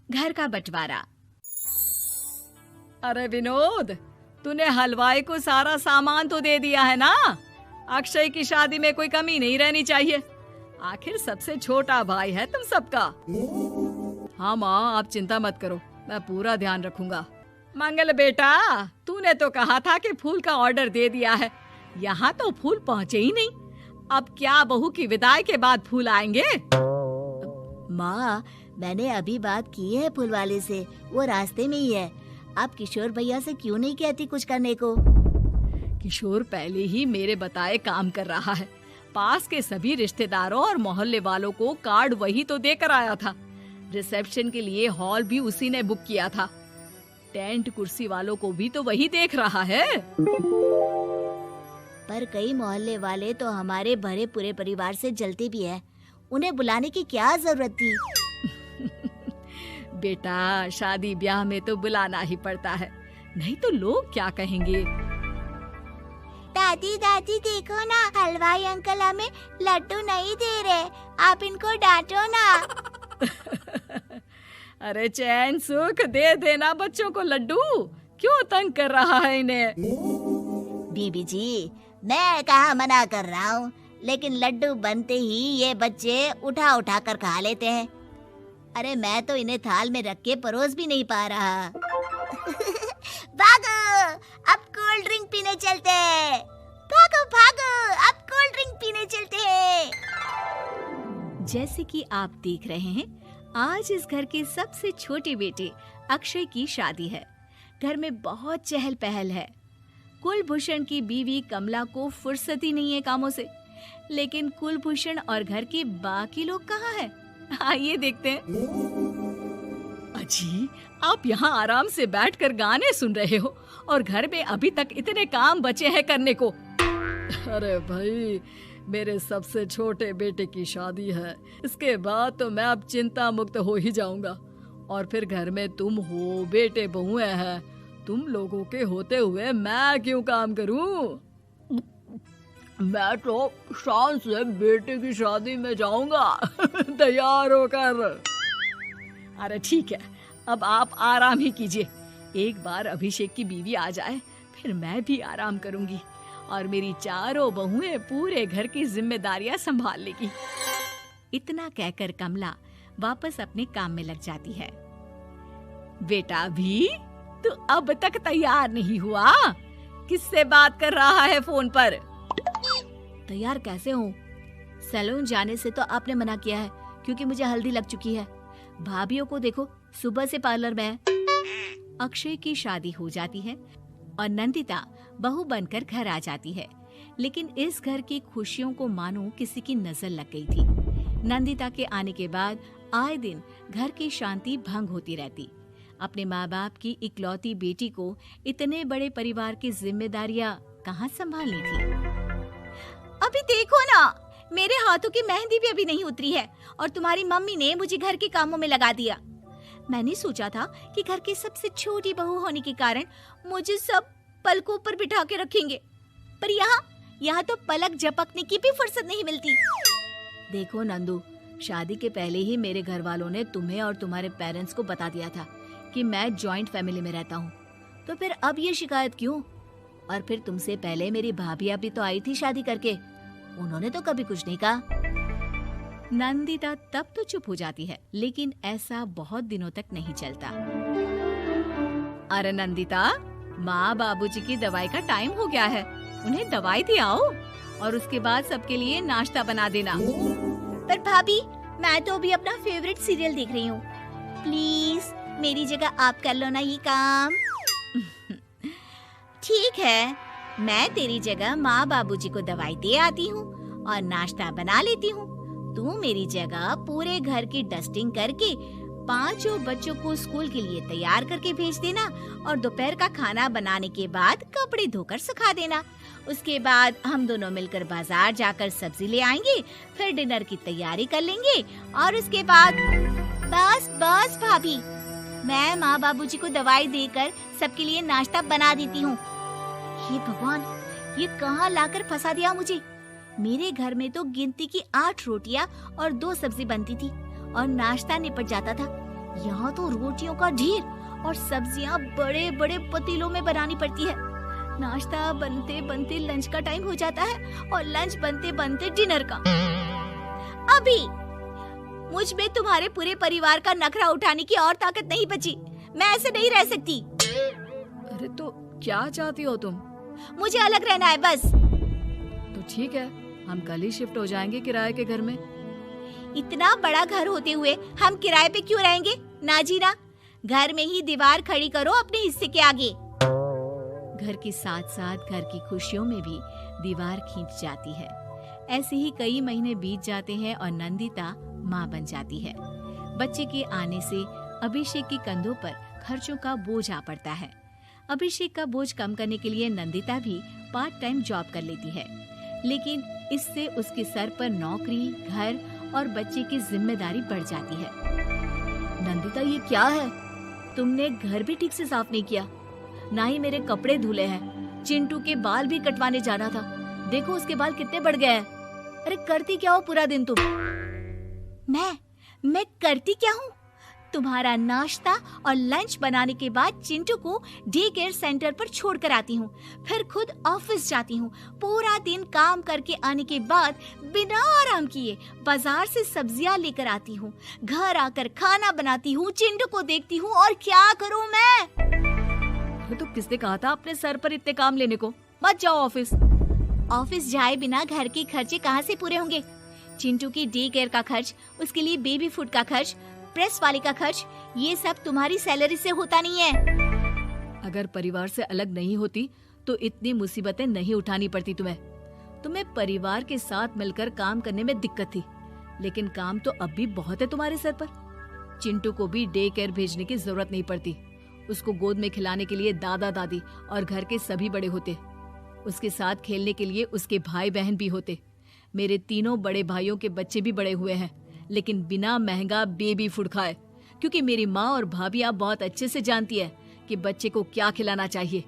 घर का बंटवारा। अरे विनोद, तूने हलवाई को सारा सामान तो दे दिया है ना? अक्षय की शादी में कोई कमी नहीं रहनी चाहिए। आखिर सबसे छोटा भाई है तुम सबका। हाँ माँ, आप चिंता मत करो, मैं पूरा ध्यान रखूंगा। मंगल बेटा, तूने तो कहा था कि फूल का ऑर्डर दे दिया है, यहाँ तो फूल पहुँचे ही नहीं। अब क्या बहू की विदाई के बाद फूल आएंगे? माँ, मैंने अभी बात की है फूल वाले से, वो रास्ते में ही है। आप किशोर भैया से क्यों नहीं कहती कुछ करने को? किशोर पहले ही मेरे बताए काम कर रहा है। पास के सभी रिश्तेदारों और मोहल्ले वालों को कार्ड वही तो देकर आया था। रिसेप्शन के लिए हॉल भी उसी ने बुक किया था। टेंट कुर्सी वालों को भी तो वही देख रहा है। पर कई मोहल्ले वाले तो हमारे भरे पूरे परिवार से जलते भी हैं। उन्हें बुलाने की क्या जरूरत थी? बेटा, शादी ब्याह में तो बुलाना ही पड़ता है, नहीं तो लोग क्या कहेंगे। दादी दादी देखो ना, हलवाई अंकल हमें लड्डू नहीं दे रहे, आप इनको डांटो ना। अरे चैन सुख दे देना बच्चों को लड्डू, क्यों तंग कर रहा है इन्हें? बीबी जी, मैं कहाँ मना कर रहा हूँ, लेकिन लड्डू बनते ही ये बच्चे उठा उठा कर खा लेते हैं। अरे मैं तो इन्हें थाल में रख के परोस भी नहीं पा रहा। भागो, अब कोल्ड ड्रिंक पीने चलते हैं। भागो भागो, अब कोल्ड ड्रिंक पीने चलते हैं। जैसे कि आप देख रहे हैं, आज इस घर के सबसे छोटे बेटे अक्षय की शादी है। घर में बहुत चहल पहल है। कुलभूषण की बीवी कमला को फुर्सत ही नहीं है कामों से, लेकिन कुलभूषण और घर के बाकी लोग कहाँ हैं? आइए देखते हैं। अजी, आप यहाँ आराम से बैठकर गाने सुन रहे हो और घर में अभी तक इतने काम बचे हैं करने को। अरे भाई, मेरे सबसे छोटे बेटे की शादी है, इसके बाद तो मैं अब चिंता मुक्त हो ही जाऊंगा। और फिर घर में तुम हो, बेटे बहुएं हैं, तुम लोगों के होते हुए मैं क्यों काम करूं? मैं तो शान से बेटे की शादी में जाऊंगा तैयार होकर। अरे ठीक है, अब आप आराम ही कीजिए। एक बार अभिषेक की बीवी आ जाए, फिर मैं भी आराम करूंगी और मेरी चारों बहुएं पूरे घर की जिम्मेदारियां संभाल लेगी। इतना कहकर कमला वापस अपने काम में लग जाती है। बेटा भी, तू अब तक तैयार नहीं हुआ? किससे बात कर रहा है फोन पर? तैयार कैसे हूँ? सैलून जाने से तो आपने मना किया है, क्योंकि मुझे हल्दी लग चुकी है। भाभीयों को देखो, सुबह से पार्लर में है। अक्षय की शादी हो जाती है और नंदिता बहू बनकर घर आ जाती है, लेकिन इस घर की खुशियों को मानो किसी की नजर लग गई थी। नंदिता के आने के बाद आए दिन घर की शांति भंग होती रहती। अपने माँ बाप की इकलौती बेटी को इतने बड़े परिवार की जिम्मेदारियां कहाँ संभालनी थी। अभी देखो ना, मेरे हाथों की मेहंदी भी अभी नहीं उतरी है और तुम्हारी मम्मी ने मुझे घर के कामों में लगा दिया। मैंने सोचा था कि घर की सबसे छोटी बहू होने के कारण मुझे सब पलकों पर बिठा के रखेंगे, पर यहाँ तो पलक झपकने की भी फुर्सत नहीं मिलती। देखो नंदू, शादी के पहले ही मेरे घर वालों ने तुम्हें और तुम्हारे पेरेंट्स को बता दिया था कि मैं जॉइंट फैमिली में रहता हूँ, तो फिर अब ये शिकायत क्यों? और फिर तुमसे पहले मेरी भाभी भी तो आई थी शादी करके, उन्होंने तो कभी कुछ नहीं कहा। नंदिता तब तो चुप हो जाती है, लेकिन ऐसा बहुत दिनों तक नहीं चलता। अरे नंदिता, माँ बाबूजी की दवाई का टाइम हो गया है, उन्हें दवाई दिलाओ और उसके बाद सबके लिए नाश्ता बना देना। पर भाभी, मैं तो अभी अपना फेवरेट सीरियल देख रही हूँ। प्लीज मेरी जगह आप कर लो ना ये काम। ठीक है, मैं तेरी जगह माँ बाबूजी को दवाई दे आती हूँ और नाश्ता बना लेती हूँ। तू मेरी जगह पूरे घर की डस्टिंग करके 5 बच्चों को स्कूल के लिए तैयार करके भेज देना और दोपहर का खाना बनाने के बाद कपड़े धोकर सुखा देना। उसके बाद हम दोनों मिलकर बाजार जाकर सब्जी ले आएंगे, फिर डिनर की तैयारी कर लेंगे और उसके बाद बस भाभी, मैं माँ बाबूजी को दवाई देकर सबके लिए नाश्ता बना देती हूँ। हे भगवान, ये कहाँ लाकर फंसा दिया मुझे। मेरे घर में तो गिनती की 8 रोटियां और 2 सब्जी बनती थी और नाश्ता निपट जाता था, यहाँ तो रोटियों का ढेर और सब्जियाँ बड़े बड़े पतीलों में बनानी पड़ती है। नाश्ता बनते बनते लंच का टाइम हो जाता है और लंच बनते बनते डिनर का। अभी मुझ में तुम्हारे पूरे परिवार का नखरा उठाने की और ताकत नहीं बची। मैं ऐसे नहीं रह सकती। अरे तो क्या चाहती हो तुम? मुझे अलग रहना है बस। तो ठीक है, हम कल ही शिफ्ट हो जाएंगे किराए के घर में। इतना बड़ा घर होते हुए हम किराए पे क्यों रहेंगे? ना जी ना, घर में ही दीवार खड़ी करो अपने हिस्से के आगे। घर के साथ साथ घर की खुशियों में भी दीवार खींच जाती है। ऐसे ही कई महीने बीत जाते हैं और नंदिता माँ बन जाती है। बच्चे के आने से अभिषेक के कंधों पर खर्चों का बोझ आ पड़ता है। अभिषेक का बोझ कम करने के लिए नंदिता भी पार्ट टाइम जॉब कर लेती है, लेकिन इससे उसके सर पर नौकरी, घर और बच्चे की जिम्मेदारी बढ़ जाती है। नंदिता, ये क्या है? तुमने घर भी ठीक से साफ नहीं किया, ना ही मेरे कपड़े धुले हैं। चिंटू के बाल भी कटवाने जाना था, देखो उसके बाल कितने बढ़ गए हैं। अरे करती क्या हो पूरा दिन तुम? मैं करती क्या हूँ? तुम्हारा नाश्ता और लंच बनाने के बाद चिंटू को डे केयर सेंटर पर छोड़ कर आती हूँ, फिर खुद ऑफिस जाती हूँ। पूरा दिन काम करके आने के बाद बिना आराम किए बाजार से सब्जियाँ लेकर आती हूँ, घर आकर खाना बनाती हूँ, चिंटू को देखती हूँ और क्या करूँ मैं? तो किसने कहा था अपने सर पर इतने काम लेने को? मत जाओ ऑफिस। ऑफिस जाए बिना घर के खर्चे कहाँ से पूरे होंगे? चिंटू की डे केयर का खर्च, उसके लिए बेबी फूड का खर्च, प्रेस वाले का खर्च, ये सब तुम्हारी सैलरी से होता नहीं है। अगर परिवार से अलग नहीं होती तो इतनी मुसीबतें नहीं उठानी पड़ती तुम्हें परिवार के साथ मिलकर काम करने में दिक्कत थी, लेकिन काम तो अब भी बहुत है तुम्हारे सर पर। चिंटू को भी डे केयर भेजने की जरूरत नहीं पड़ती। उसको गोद में खिलाने के लिए दादा दादी और घर के सभी बड़े होते। उसके साथ खेलने के लिए उसके भाई बहन भी होते। मेरे तीनों बड़े भाइयों के बच्चे भी बड़े हुए हैं, लेकिन बिना महंगा बेबी फूड खाए, क्योंकि मेरी माँ और भाभियाँ बहुत अच्छे से जानती है कि बच्चे को क्या खिलाना चाहिए।